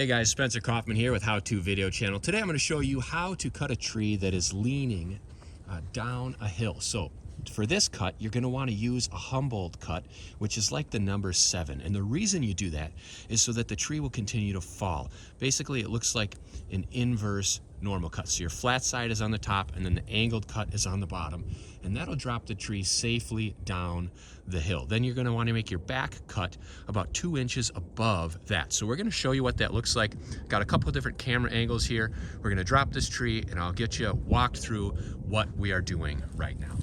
Hey guys, Spencer Kaufman here with How To Video Channel. Today I'm going to show you how to cut a tree that is leaning down a hill. So for this cut, you're going to want to use a Humboldt cut, which is like the number 7. And the reason you do that is so that the tree will continue to fall. Basically, it looks like an inverse normal cut. So your flat side is on the top and then the angled cut is on the bottom. And that'll drop the tree safely down the hill. Then you're going to want to make your back cut about 2 inches above that. So we're going to show you what that looks like. Got a couple of different camera angles here. We're going to drop this tree and I'll get you walked through what we are doing right now.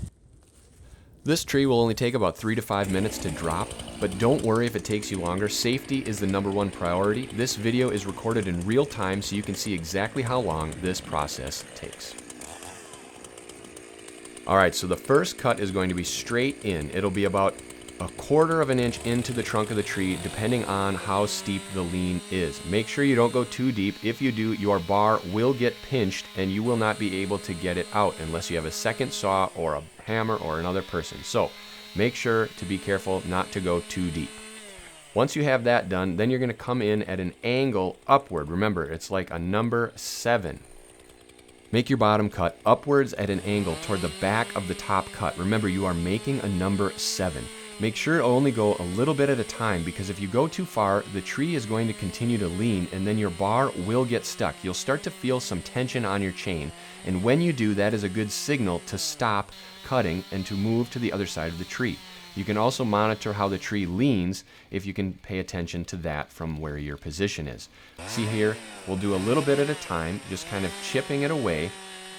This tree will only take about 3 to 5 minutes to drop, but don't worry if it takes you longer. Safety is the #1 priority. This video is recorded in real time so you can see exactly how long this process takes. Alright, so the first cut is going to be straight in. It'll be about 1/4 of an inch into the trunk of the tree, depending on how steep the lean is. Make sure you don't go too deep. If you do, your bar will get pinched and you will not be able to get it out unless you have a second saw or a hammer or another person. So make sure to be careful not to go too deep. Once you have that done, then you're going to come in at an angle upward. Remember, it's like a number 7. Make your bottom cut upwards at an angle toward the back of the top cut. Remember, you are making a number 7. Make sure to only go a little bit at a time, because if you go too far, the tree is going to continue to lean and then your bar will get stuck. You'll start to feel some tension on your chain, and when you do, that is a good signal to stop cutting and to move to the other side of the tree. You can also monitor how the tree leans if you can pay attention to that from where your position is. See here, we'll do a little bit at a time, just kind of chipping it away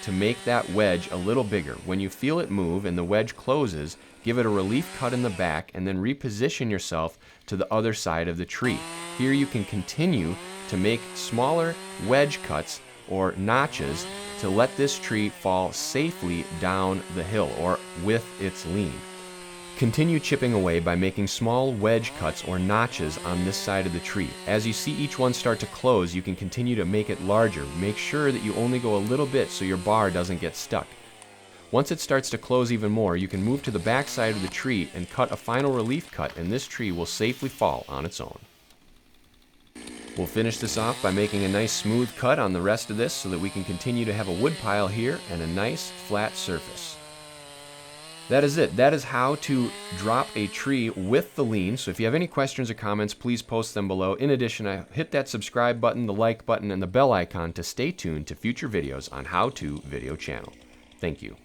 to make that wedge a little bigger. When you feel it move and the wedge closes, give it a relief cut in the back and then reposition yourself to the other side of the tree. Here you can continue to make smaller wedge cuts or notches to let this tree fall safely down the hill or with its lean. Continue chipping away by making small wedge cuts or notches on this side of the tree. As you see each one start to close, you can continue to make it larger. Make sure that you only go a little bit so your bar doesn't get stuck. Once it starts to close even more, you can move to the back side of the tree and cut a final relief cut, and this tree will safely fall on its own. We'll finish this off by making a nice smooth cut on the rest of this so that we can continue to have a wood pile here and a nice flat surface. That is it. That is how to drop a tree with the lean. So if you have any questions or comments, please post them below. In addition, hit that subscribe button, the like button, and the bell icon to stay tuned to future videos on How To Video Channel. Thank you.